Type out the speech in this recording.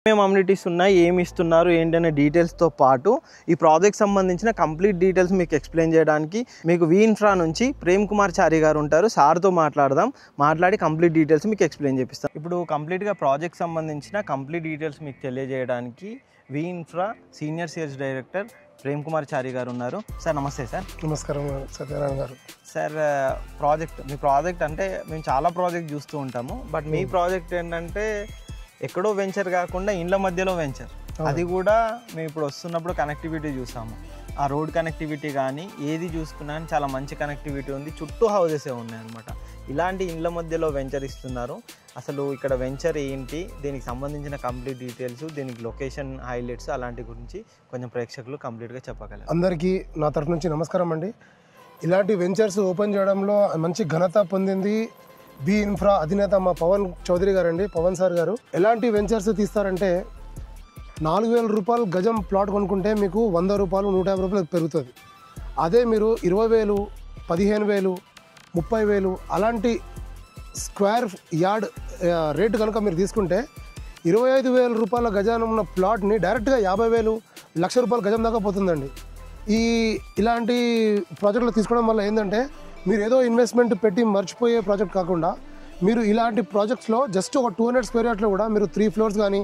ఏమేం అమ్యూనిటీస్ ఉన్నాయి, ఏమి ఇస్తున్నారు ఏంటనే డీటెయిల్స్తో పాటు ఈ ప్రాజెక్ట్ సంబంధించిన కంప్లీట్ డీటెయిల్స్ మీకు ఎక్స్ప్లెయిన్ చేయడానికి మీకు వి ఇన్ఫ్రా నుంచి ప్రేమ్ కుమార్ చారి గారు ఉంటారు. సార్తో మాట్లాడి కంప్లీట్ డీటెయిల్స్ మీకు ఎక్స్ప్లెయిన్ చేపిస్తాం. ఇప్పుడు కంప్లీట్గా ప్రాజెక్ట్ సంబంధించిన కంప్లీట్ డీటెయిల్స్ మీకు తెలియజేయడానికి V infra senior sales director Prem Kumar Chari గారు ఉన్నారు. సార్ నమస్తే. సార్ నమస్కారం సత్యనారాయణ గారు. సార్ మీ ప్రాజెక్ట్ అంటే మేము చాలా ప్రాజెక్ట్ చూస్తూ ఉంటాము, బట్ మీ ప్రాజెక్ట్ ఏంటంటే ఎక్కడో వెంచర్ కాకుండా ఇండ్ల మధ్యలో వెంచర్. అది కూడా మేము ఇప్పుడు వస్తున్నప్పుడు కనెక్టివిటీ చూసాము. ఆ రోడ్ కనెక్టివిటీ కానీ ఏది చూసుకున్నా చాలా మంచి కనెక్టివిటీ ఉంది, చుట్టూ హౌసెసే ఉన్నాయి అనమాట. ఇలాంటి ఇండ్ల మధ్యలో వెంచర్ ఇస్తున్నారు. అసలు ఇక్కడ వెంచర్ ఏంటి, దీనికి సంబంధించిన కంప్లీట్ డీటెయిల్స్, దీనికి లొకేషన్ హైలైట్స్ అలాంటి గురించి కొంచెం ప్రేక్షకులు కంప్లీట్గా చెప్పగలరు. అందరికీ నా తరఫు నుంచి నమస్కారం అండి. ఇలాంటి వెంచర్స్ ఓపెన్ చేయడంలో మంచి ఘనత పొందింది బి ఇన్ఫ్రా అధినేత మా పవన్ చౌదరి గారు అండి, పవన్ సార్ గారు. ఎలాంటి వెంచర్స్ తీస్తారంటే 4,000 రూపాయలు గజం ప్లాట్ కొనుక్కుంటే మీకు 100 రూపాయలు 150 రూపాయలు పెరుగుతుంది. అదే మీరు 20,000, 15,000, 30,000 అలాంటి స్క్వేర్ యార్డ్ రేటు కనుక మీరు తీసుకుంటే 25,000 రూపాయల గజాన ఉన్న ప్లాట్ని డైరెక్ట్గా 50,000, 1,00,000 రూపాయల గజం దాకా పోతుందండి. ఇలాంటి ప్రాజెక్టులు తీసుకోవడం వల్ల ఏంటంటే మీరు ఏదో ఇన్వెస్ట్మెంట్ పెట్టి మర్చిపోయే ప్రాజెక్ట్ కాకుండా మీరు ఇలాంటి ప్రాజెక్ట్స్లో జస్ట్ ఒక 200 స్క్వేర్ యార్డ్లో కూడా మీరు 3 ఫ్లోర్స్ కానీ